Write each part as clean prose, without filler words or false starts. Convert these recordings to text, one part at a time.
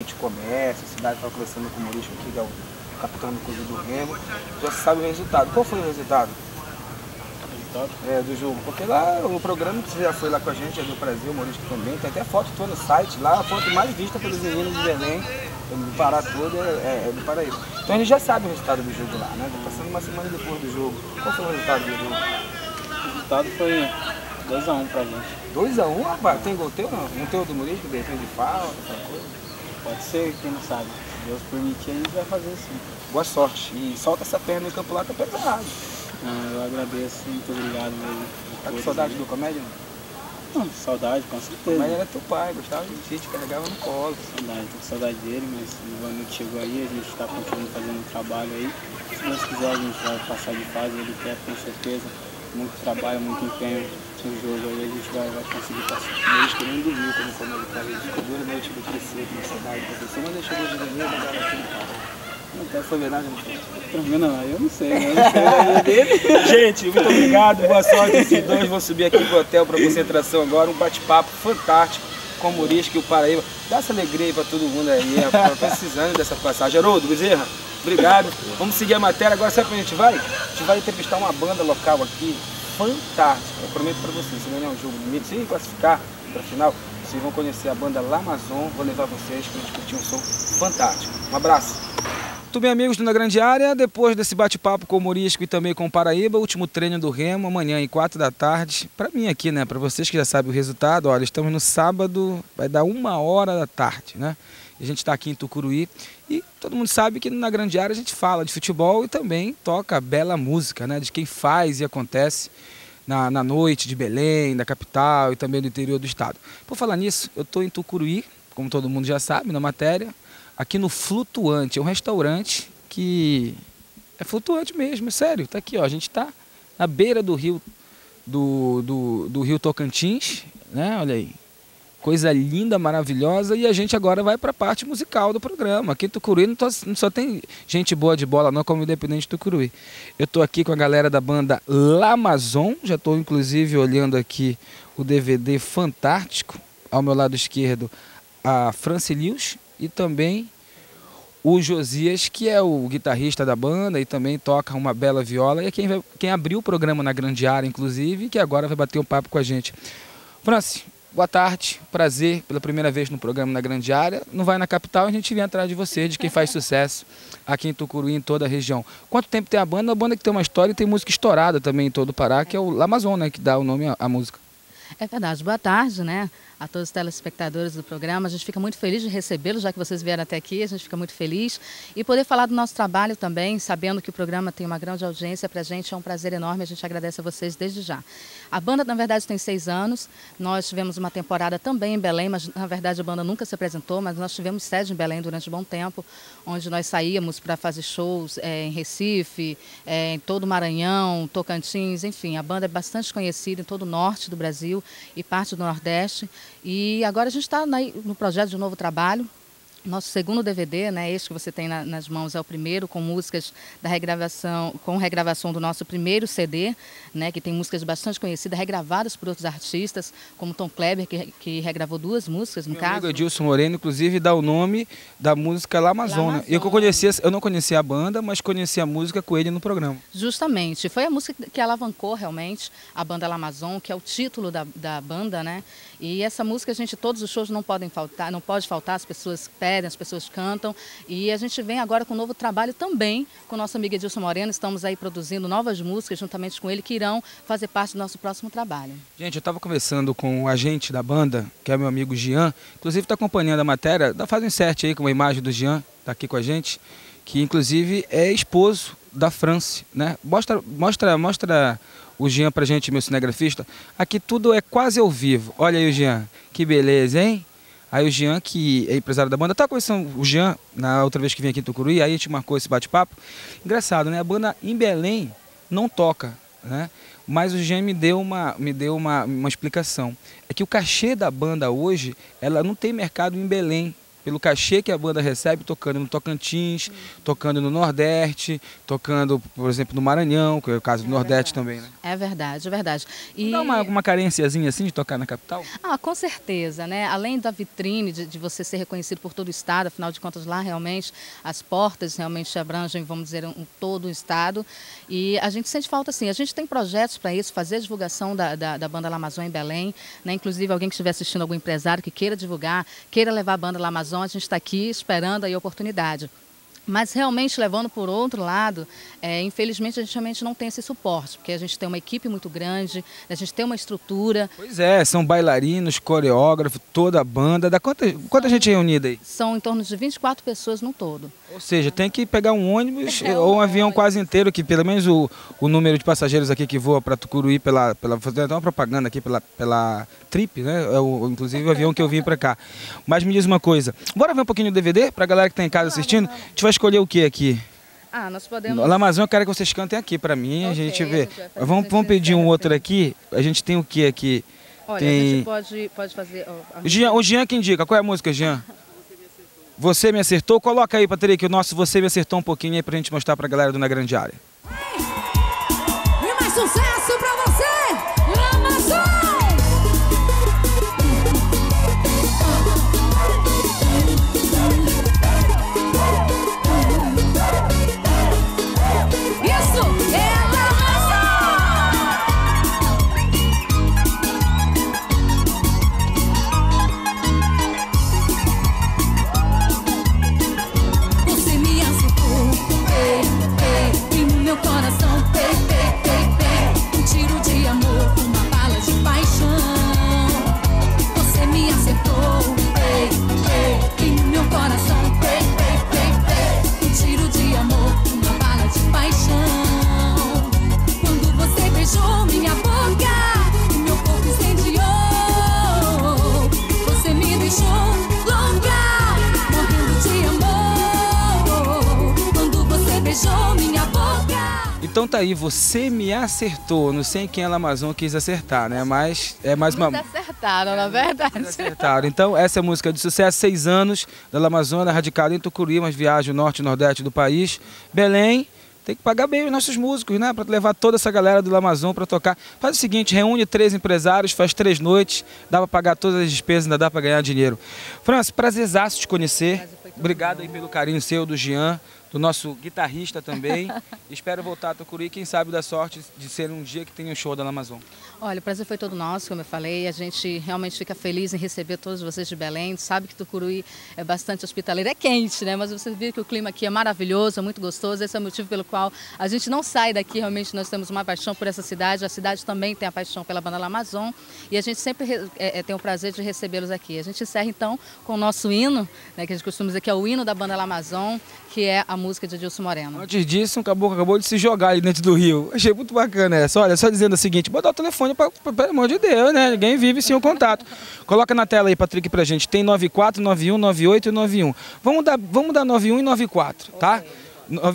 de comércio, a cidade estava conversando com o humorístico aqui, que é o capitão do clube do Remo, já se sabe o resultado. Qual foi o resultado? Do jogo, porque lá o programa que você já foi lá com a gente, é do prazer, o humorístico também, tem até foto tua no site, lá a foto mais vista pelos meninos de Belém, do Pará todo, é do Paraíba. Então a gente já sabe o resultado do jogo lá, né? Tá passando uma semana depois do jogo. Qual foi o resultado do jogo? O resultado foi 2-1 pra gente. 2-1, rapaz? Tem gol teu não? Não tem o do humorístico, de repente de falta, aquela coisa? Pode ser, quem não sabe. Se Deus permitir, a gente vai fazer sim. Boa sorte. E solta essa perna no campo lá, tá pesado. Eu agradeço, muito obrigado mesmo. Tá com saudade do comédia? Não, saudade, com certeza. Mas era teu pai, gostava de ti, te carregava no colo. Saudade, tô com saudade dele, mas não vai motivo aí, a gente tá continuando fazendo um trabalho aí. Se Deus quiser, a gente vai passar de fase, ele quer com certeza. Muito trabalho, muito empenho no jogo aí, a gente vai conseguir passar. Eles que nem dormiu quando foi no Itaú, ficou 2 noites do crescer, com saudade, professor, mas ele chegou de dormir, mas era aquele cara. Não foi verdade, não foi? Não, eu não sei, né? Eu não sei dele. Gente, muito obrigado, boa sorte. Esses dois vão subir aqui pro hotel para concentração agora, um bate-papo fantástico com o humorístico e o Paraíba. Dá essa alegria aí para todo mundo aí, precisando dessa passagem. Haroldo, Bezerra, obrigado. Vamos seguir a matéria agora, sabe pra onde a gente vai? A gente vai entrevistar uma banda local aqui, fantástica. Eu prometo para vocês, se ganhar um jogo de se classificar para a final, vocês vão conhecer a banda Lamazon. Vou levar vocês para a gente curtir um som fantástico. Um abraço. Muito bem, amigos do Na Grande Área, depois desse bate-papo com o humorístico e também com o Paraíba, último treino do Remo, amanhã em 4 da tarde. Para mim aqui, né, para vocês que já sabem o resultado, olha, estamos no sábado, vai dar 1h da tarde, né? A gente está aqui em Tucuruí e todo mundo sabe que Na Grande Área a gente fala de futebol e também toca bela música, né, de quem faz e acontece na noite de Belém, da capital e também do interior do estado. Por falar nisso, eu estou em Tucuruí, como todo mundo já sabe, na matéria, aqui no Flutuante, é um restaurante que é flutuante mesmo, sério, tá aqui, ó, a gente tá na beira do rio, do rio Tocantins, né, olha aí, coisa linda, maravilhosa, e a gente agora vai para a parte musical do programa. Aqui em Tucuruí não só tem gente boa de bola não, como Independente de Tucuruí. Eu tô aqui com a galera da banda Lamazon, já estou inclusive olhando aqui o DVD fantástico, ao meu lado esquerdo a Francilius, e também o Josias, que é o guitarrista da banda e também toca uma bela viola, e é quem abriu o programa Na Grande Área, inclusive, que agora vai bater um papo com a gente. Franci, boa tarde, prazer pela primeira vez no programa Na Grande Área. Não vai na capital, a gente vem atrás de você, de quem faz sucesso aqui em Tucuruí, em toda a região. Quanto tempo tem a banda? Uma banda que tem uma história e tem música estourada também em todo o Pará, que é o Lamazon, né, que dá o nome à música. É verdade. Boa tarde, né, a todos os telespectadores do programa. A gente fica muito feliz de recebê-los, já que vocês vieram até aqui. A gente fica muito feliz. E poder falar do nosso trabalho também, sabendo que o programa tem uma grande audiência para a gente, é um prazer enorme. A gente agradece a vocês desde já. A banda, na verdade, tem 6 anos. Nós tivemos uma temporada também em Belém, mas, na verdade, a banda nunca se apresentou, mas nós tivemos sede em Belém durante um bom tempo, onde nós saíamos para fazer shows em Recife, em todo o Maranhão, Tocantins, enfim. A banda é bastante conhecida em todo o norte do Brasil e parte do Nordeste. E agora a gente está no projeto de um novo trabalho. Nosso segundo DVD, né, este que você tem nas mãos, é o primeiro com músicas da regravação, com regravação do nosso primeiro CD, né, que tem músicas bastante conhecidas, regravadas por outros artistas, como Tom Kleber, que regravou 2 músicas, no caso. Meu amigo Edilson Moreno, inclusive, dá o nome da música Lamazon. Eu não conhecia a banda, mas conheci a música com ele no programa. Justamente, foi a música que alavancou realmente a banda Lamazon, que é o título da banda, né? E essa música, todos os shows não podem faltar, não pode faltar, as pessoas pedem, as pessoas cantam. E a gente vem agora com um novo trabalho também com o nosso amigo Edilson Moreno. Estamos aí produzindo novas músicas juntamente com ele, que irão fazer parte do nosso próximo trabalho. Gente, eu estava conversando com o agente da banda, que é meu amigo Jean, inclusive está acompanhando a matéria, faz um insert aí com uma imagem do Jean, está aqui com a gente, que inclusive é esposo da France, né? Mostra o Jean pra gente, meu cinegrafista. Aqui tudo é quase ao vivo. Olha aí o Jean, que beleza, hein? Aí o Jean, que é empresário da banda, tá conhecendo o Jean na outra vez que vim aqui em Tucuruí, aí a gente marcou esse bate-papo. Engraçado, né? A banda em Belém não toca, né? Mas o Jean me deu uma explicação. É que o cachê da banda hoje, ela não tem mercado em Belém, pelo cachê que a banda recebe tocando no Tocantins, tocando no Nordeste, tocando, por exemplo, no Maranhão, que é o caso do Nordeste também, né? É verdade, é verdade. E... Dá uma carênciazinha assim de tocar na capital? Ah, com certeza, né? Além da vitrine de você ser reconhecido por todo o estado, afinal de contas lá realmente as portas realmente abrangem, vamos dizer, todo o estado. E a gente sente falta, assim, a gente tem projetos para isso, fazer a divulgação da banda La Amazon em Belém, né? Inclusive alguém que estiver assistindo, algum empresário que queira divulgar, queira levar a banda La Amazon, a gente está aqui esperando aí a oportunidade. Mas realmente, levando por outro lado, infelizmente a gente realmente não tem esse suporte, porque a gente tem uma equipe muito grande, a gente tem uma estrutura. Pois é, são bailarinos, coreógrafos, toda a banda. Dá quanta gente reunida aí? São em torno de 24 pessoas no todo. Ou seja, tem que pegar um ônibus ou um avião quase inteiro, que pelo menos o número de passageiros aqui que voa para Tucuruí, fazer até uma propaganda aqui pela Trip, né? Inclusive o avião que eu vim para cá. Mas me diz uma coisa, bora ver um pouquinho do DVD para a galera que está em casa assistindo? A gente vai escolher o que aqui? Ah, nós podemos... La Amazon, eu quero que vocês cantem aqui para mim, a gente vê. Vamos pedir um outro aqui, a gente tem o que aqui? Olha, a gente pode fazer... O Jean que indica, qual é a música, Jean? Você Me Acertou. Coloca aí, Patrick, o nosso Você Me Acertou um pouquinho aí pra gente mostrar pra galera do Na Grande Área. E mais sucesso pra você, La Amazon! Isso é La meu coração, um tiro de amor, uma bala de paixão. Você me acertou, em meu coração, um tiro de amor, uma bala de paixão. Quando você beijou minha boca, meu corpo incendiou. Você me deixou louca, morrendo de amor. Quando você beijou minha boca. Então tá aí, Você Me Acertou. Não sei quem a La Amazon quis acertar, né? Mas é mais uma... acertaram, na verdade. Acertaram. Então essa é a música de sucesso, 6 anos, da La Amazon, radicada em Tucuruí, mas viaja o norte e nordeste do país. Belém, tem que pagar bem os nossos músicos, né? Para levar toda essa galera do La Amazon para tocar. Faz o seguinte, reúne 3 empresários, faz 3 noites, dá para pagar todas as despesas, ainda dá para ganhar dinheiro. França, prazerzaço te conhecer. Obrigado aí pelo carinho seu, do Jean, do nosso guitarrista também. Espero voltar a Tucuruí, quem sabe da sorte de ser um dia que tenha um show da La Amazon. Olha, o prazer foi todo nosso, como eu falei. A gente realmente fica feliz em receber todos vocês de Belém. Sabe que Tucuruí é bastante hospitaleiro. É quente, né? Mas você viu que o clima aqui é maravilhoso, é muito gostoso. Esse é o motivo pelo qual a gente não sai daqui. Realmente nós temos uma paixão por essa cidade. A cidade também tem a paixão pela banda La Amazon. E a gente sempre tem o prazer de recebê-los aqui. A gente encerra então com o nosso hino, né, que a gente costuma dizer que é o hino da banda La Amazon, que é a música de Adilson Moreno. Antes disso, um caboclo acabou de se jogar ali dentro do rio. Achei muito bacana essa. Olha, só dizendo o seguinte, botar o telefone, pelo amor de Deus, né? Ninguém vive sem o contato. Coloca na tela aí, Patrick, pra gente. Tem 94, 91, 98 e 91. Vamos dar 91 e 94, tá?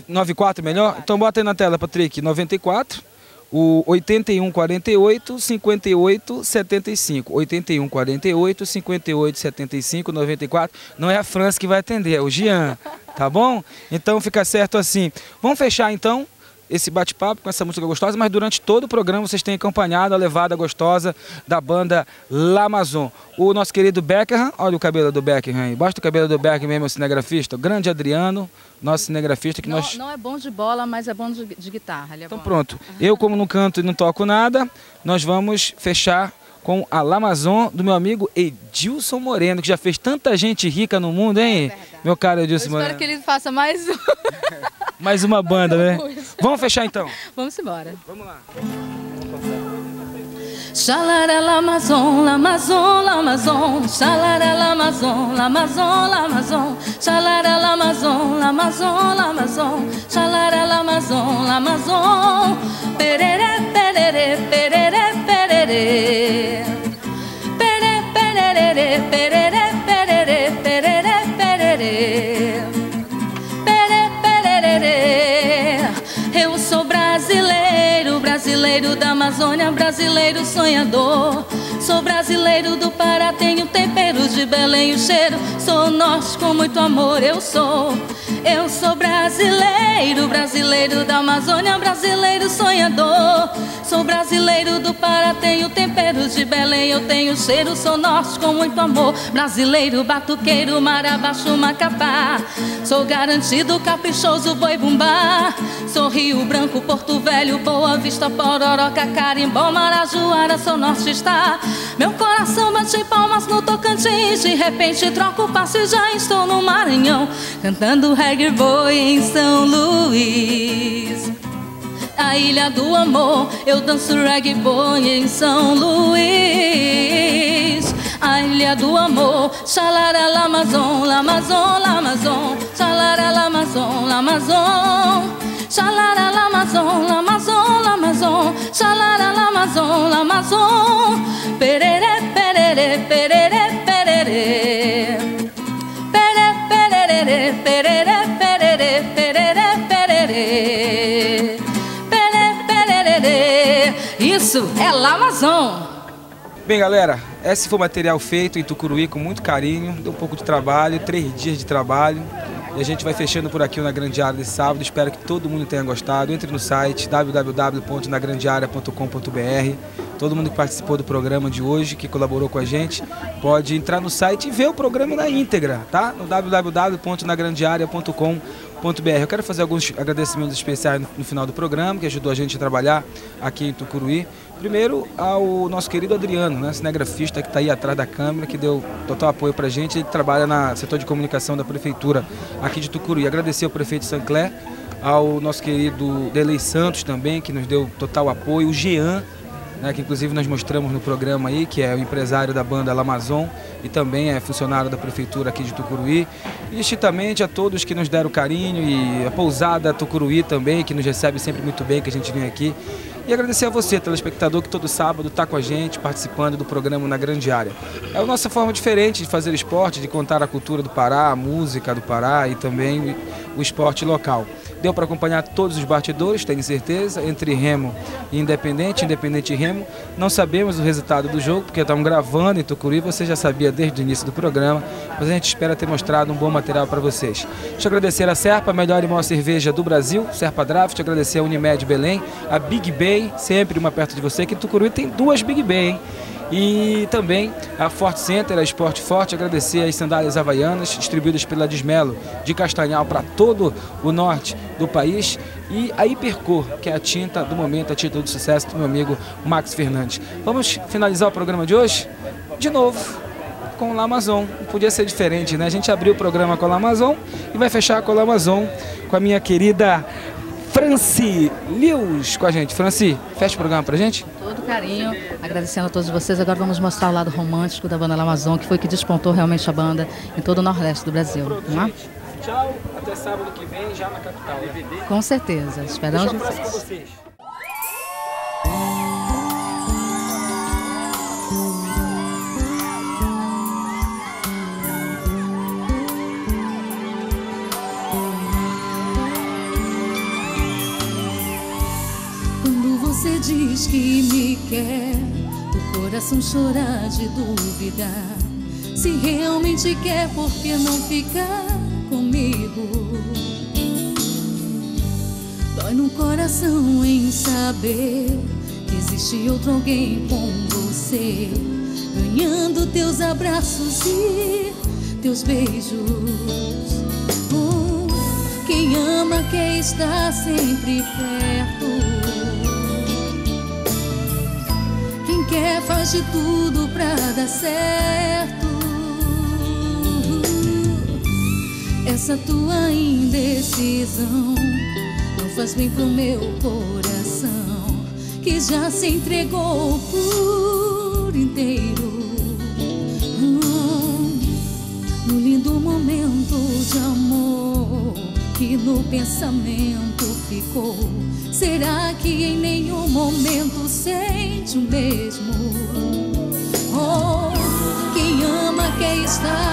94 melhor? Então bota aí na tela, Patrick. 94, o 81 48 58 75. 81 48 58 75 94. Não é a França que vai atender, é o Jean, tá bom? Então fica certo assim. Vamos fechar então esse bate-papo com essa música gostosa, mas durante todo o programa vocês têm acompanhado a levada gostosa da banda La Amazon. O nosso querido Beckham, olha o cabelo do Beckham aí, basta o cabelo do Beckham mesmo, o cinegrafista, o grande Adriano, nosso cinegrafista que não é bom de bola, mas é bom de guitarra. Ele é então bom. Pronto, eu como não canto e não toco nada, nós vamos fechar com a La Amazon do meu amigo Edilson Moreno, que já fez tanta gente rica no mundo, hein? Meu caro Edilson Moreno. Espero que ele faça mais um. Mais uma banda, né? Vamos fechar então? Vamos embora. Vamos lá. Xalara La Amazon, La Amazon, La Amazon. Xalara La Amazon, La Amazon, La Amazon. Xalara La Amazon, La Amazon, La Amazon. Xalara La Amazon, La Amazon. Perere, perere, perere, perere. Perere, perere, perere, perere, perere, perere. Eu sou brasileiro, brasileiro da Amazônia, brasileiro sonhador. Sou brasileiro do Pará, tenho tempero de Belém, o cheiro. Sou norte com muito amor, eu sou brasileiro, brasileiro da Amazônia, brasileiro sonhador. Sou brasileiro do Pará, tenho tempero de Belém, eu tenho cheiro. Sou norte com muito amor, brasileiro batuqueiro, mar abaixo, Macapá. Sou garantido, caprichoso, boi bumbá. Sou Rio Branco, Porto Velho, Boa Vista, Pororoca, Carimbó, Marajoara, sou norte está. Meu coração bate palmas no Tocantins, de repente troco o passo e já estou no Maranhão, cantando reggae boy em São Luís. A ilha do amor, eu danço reggae boy em São Luís. A ilha do amor, xalara l'Amazon, l'Amazon, l'Amazon, xalara l'Amazon, l'Amazon, xalara l'Amazon, l'Amazon, l'Amazon, xalara l'Amazon, l'Amazon. Perere, perere, perere, perere, perere, perere, perere, perere, perere, perere, perere. Isso é l'Amazon. Bem, galera, esse foi o material feito em Tucuruí com muito carinho, deu um pouco de trabalho, 3 dias de trabalho. E a gente vai fechando por aqui na Grande Área de sábado. Espero que todo mundo tenha gostado. Entre no site www.nagrandearea.com.br. Todo mundo que participou do programa de hoje, que colaborou com a gente, pode entrar no site e ver o programa na íntegra, tá? No www.nagrandearea.com.br. Eu quero fazer alguns agradecimentos especiais no final do programa, que ajudou a gente a trabalhar aqui em Tucuruí. Primeiro ao nosso querido Adriano, né, cinegrafista que está aí atrás da câmera, que deu total apoio para a gente. Ele trabalha no setor de comunicação da prefeitura aqui de Tucuruí. Agradecer ao prefeito Sancler, ao nosso querido Delei Santos também, que nos deu total apoio, o Jean, né, que inclusive nós mostramos no programa aí, que é o empresário da banda l'Amazon e também é funcionário da prefeitura aqui de Tucuruí. E extintamente a todos que nos deram carinho, e a pousada Tucuruí também, que nos recebe sempre muito bem, que a gente vem aqui. E agradecer a você, telespectador, que todo sábado está com a gente, participando do programa Na Grande Área. É a nossa forma diferente de fazer esporte, de contar a cultura do Pará, a música do Pará e também o esporte local. Deu para acompanhar todos os bastidores, tenho certeza, entre Remo e Independente, Independente e Remo. Não sabemos o resultado do jogo, porque estamos gravando em Tucuruí, você já sabia desde o início do programa, mas a gente espera ter mostrado um bom material para vocês. Deixa eu agradecer a Serpa, a melhor e maior cerveja do Brasil, Serpa Draft, agradecer a Unimed Belém, a Big Bay, sempre uma perto de você, que em Tucuruí tem 2 Big Bay, hein? E também a Forte Center, a Esporte Forte, agradecer as sandálias havaianas distribuídas pela Desmelo de Castanhal para todo o norte do país, e a Hipercor, que é a tinta do momento, a tinta do sucesso do meu amigo Max Fernandes. Vamos finalizar o programa de hoje de novo com l'Amazon. Não podia ser diferente, né? A gente abriu o programa com l'Amazon e vai fechar com l'Amazon com a minha querida Franci Lewis com a gente. Franci, fecha o programa pra gente. Todo carinho, agradecendo a todos vocês. Agora vamos mostrar o lado romântico da banda l'Amazon, que foi que despontou realmente a banda em todo o Nordeste do Brasil. Não é? Tchau, até sábado que vem, já na capital. Com certeza, esperamos vocês. Você diz que me quer, o coração chora de dúvida. Se realmente quer, por que não ficar comigo? Dói no coração em saber que existe outro alguém com você, ganhando teus abraços e teus beijos. Quem ama quer estar sempre perto, quer faz de tudo pra dar certo. Essa tua indecisão não faz bem pro meu coração, que já se entregou por inteiro. No lindo momento de amor que no pensamento ficou, será que em nenhum momento sente o mesmo? Oh, quem ama quer estar